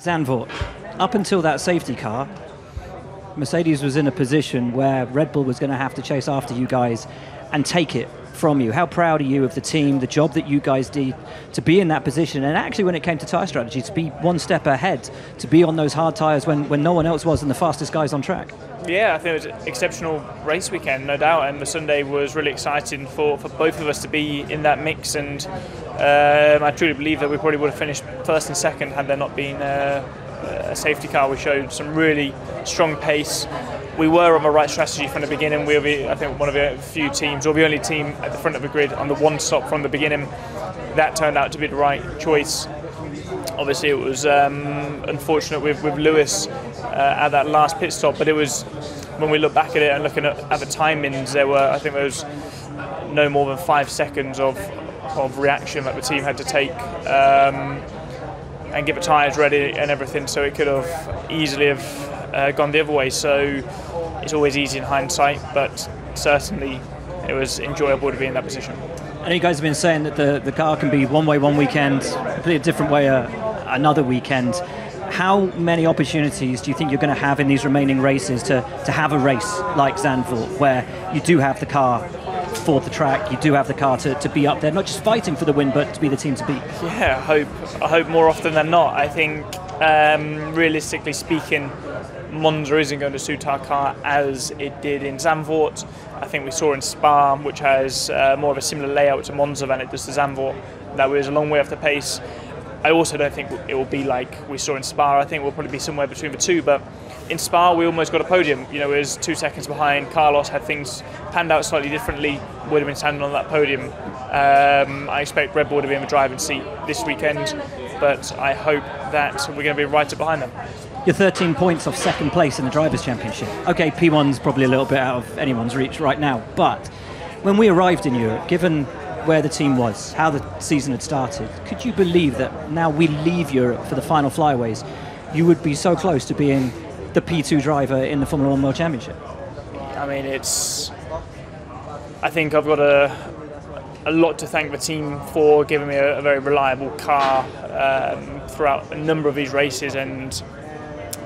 Zandvoort, up until that safety car, Mercedes was in a position where Red Bull was going to have to chase after you guys and take it from you. How proud are you of the team, the job that you guys did to be in that position, and actually when it came to tyre strategy, to be one step ahead, to be on those hard tyres when no one else was and the fastest guys on track? Yeah, I think it was an exceptional race weekend, no doubt, and the Sunday was really exciting for both of us to be in that mix, and I truly believe that we probably would have finished first and second had there not been a safety car. We showed some really strong pace. We were on the right strategy from the beginning. We were, I think, one of the few teams, or the only team at the front of the grid on the one stop from the beginning. That turned out to be the right choice. Obviously, it was unfortunate with Lewis at that last pit stop, but it was, when we look back at it and looking at the timings, there was no more than 5 seconds of reaction that the team had to take and get the tyres ready and everything, so it could have easily have gone the other way. So it's always easy in hindsight, but certainly it was enjoyable to be in that position. And you guys have been saying that the car can be one way one weekend, completely a different way another weekend. How many opportunities do you think you're going to have in these remaining races to have a race like Zandvoort, where you do have the car for the track, you do have the car to be up there, not just fighting for the win, but to be the team to beat? Yeah, I hope more often than not. I think, realistically speaking, Monza isn't going to suit our car as it did in Zandvoort. I think we saw in Spa, which has more of a similar layout to Monza than it does to Zandvoort, that was a long way off the pace. I also don't think it will be like we saw in Spa. I think we'll probably be somewhere between the two, but in Spa we almost got a podium. You know, it was 2 seconds behind. Carlos had things panned out slightly differently, would have been standing on that podium. I expect Red Bull to be in the driving seat this weekend, but I hope that we're going to be right up behind them. You're 13 points off second place in the Drivers' Championship. Okay, P1's probably a little bit out of anyone's reach right now, but when we arrived in Europe, given where the team was, how the season had started, could you believe that now we leave Europe for the final flyaways, you would be so close to being the P2 driver in the Formula 1 World Championship? I mean, I think I've got a lot to thank the team for giving me a very reliable car throughout a number of these races, and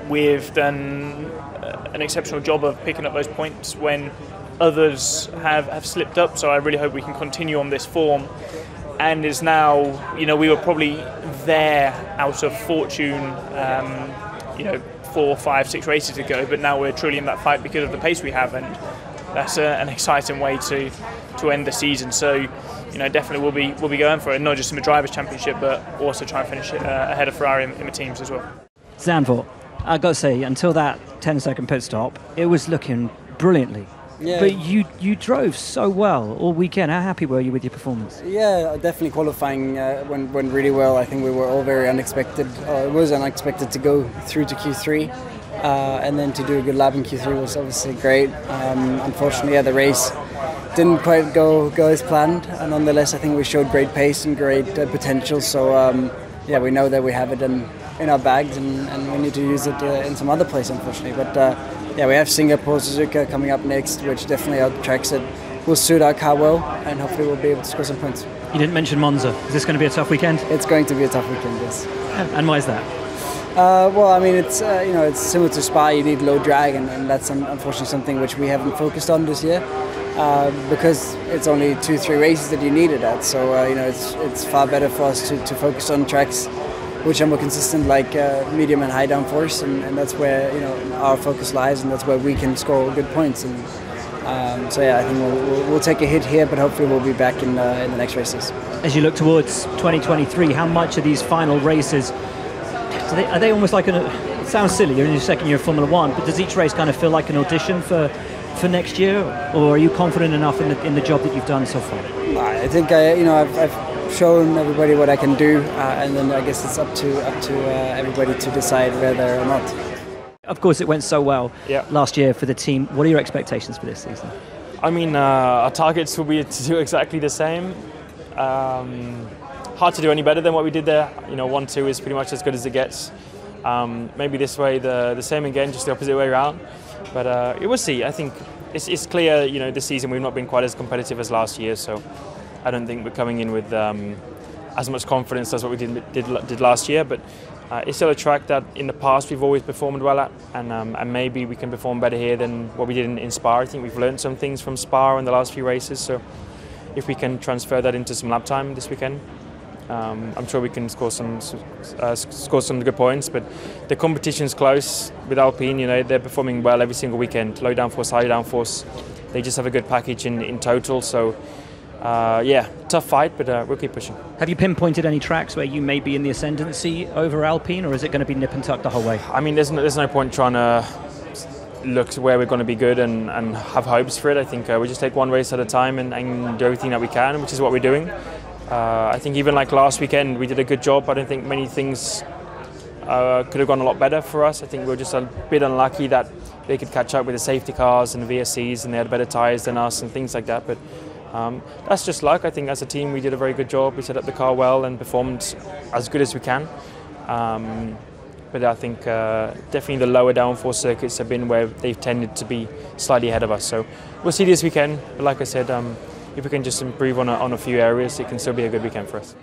we've done an exceptional job of picking up those points when others have slipped up. So I really hope we can continue on this form. And is now, we were probably there out of fortune, 4, 5, 6 races ago, but now we're truly in that fight because of the pace we have, and that's an exciting way to end the season. So, definitely we'll be going for it, not just in the Drivers' Championship, but also try and finish it ahead of Ferrari in the teams as well. Zandvoort, I've got to say, until that 10-second pit stop, it was looking brilliantly. Yeah. But you drove so well all weekend. How happy were you with your performance? Yeah, definitely qualifying went really well. I think we were all very unexpected. It was unexpected to go through to Q3, and then to do a good lap in Q3 was obviously great. Unfortunately, the race didn't quite go as planned. And nonetheless, I think we showed great pace and great potential. So we know that we have it in our bags, and we need to use it in some other place, unfortunately. But we have Singapore, Suzuka coming up next, which definitely are tracks that will suit our car well, and hopefully we'll be able to score some points. You didn't mention Monza. Is this going to be a tough weekend? It's going to be a tough weekend, yes. And why is that? It's similar to Spa. You need low drag, and that's unfortunately something which we haven't focused on this year, because it's only 2-3 races that you need it at. So it's far better for us to focus on tracks which are more consistent, like medium and high downforce, and that's where our focus lies, and that's where we can score good points. And I think we'll take a hit here, but hopefully we'll be back in the next races. As you look towards 2023, how much of these final races are they almost like it sounds silly, you're in your second year of Formula 1, but does each race kind of feel like an audition for next year, or are you confident enough in the job that you've done so far? I think I've shown everybody what I can do, and then I guess it's up to everybody to decide whether or not. Of course, it went so well last year for the team. What are your expectations for this season? I mean, our targets will be to do exactly the same. Hard to do any better than what we did there. 1-2 is pretty much as good as it gets. Maybe this way the same again, just the opposite way around. But we'll see. I think it's clear, this season we've not been quite as competitive as last year, so I don't think we're coming in with as much confidence as what we did last year, but It's still a track that in the past we've always performed well at, and maybe we can perform better here than what we did in Spa. I think we've learned some things from Spa in the last few races, so if we can transfer that into some lap time this weekend, I'm sure we can score some good points. But the competition's close with Alpine. You know, they're performing well every single weekend. Low downforce, high downforce. They just have a good package in total. So yeah, tough fight, but we'll keep pushing. Have you pinpointed any tracks where you may be in the ascendancy over Alpine, or is it going to be nip and tuck the whole way? I mean, there's no point trying to look to where we're going to be good and have hopes for it. I think we just take one race at a time and do everything that we can, which is what we're doing. I think even like last weekend, we did a good job. I don't think many things could have gone a lot better for us. I think we were just a bit unlucky that they could catch up with the safety cars and the VSCs, and they had better tyres than us and things like that. But that's just luck. I think as a team, we did a very good job. We set up the car well and performed as good as we can. But I think definitely the lower downforce circuits have been where they've tended to be slightly ahead of us. So we'll see this weekend. But like I said, if we can just improve on a few areas, it can still be a good weekend for us.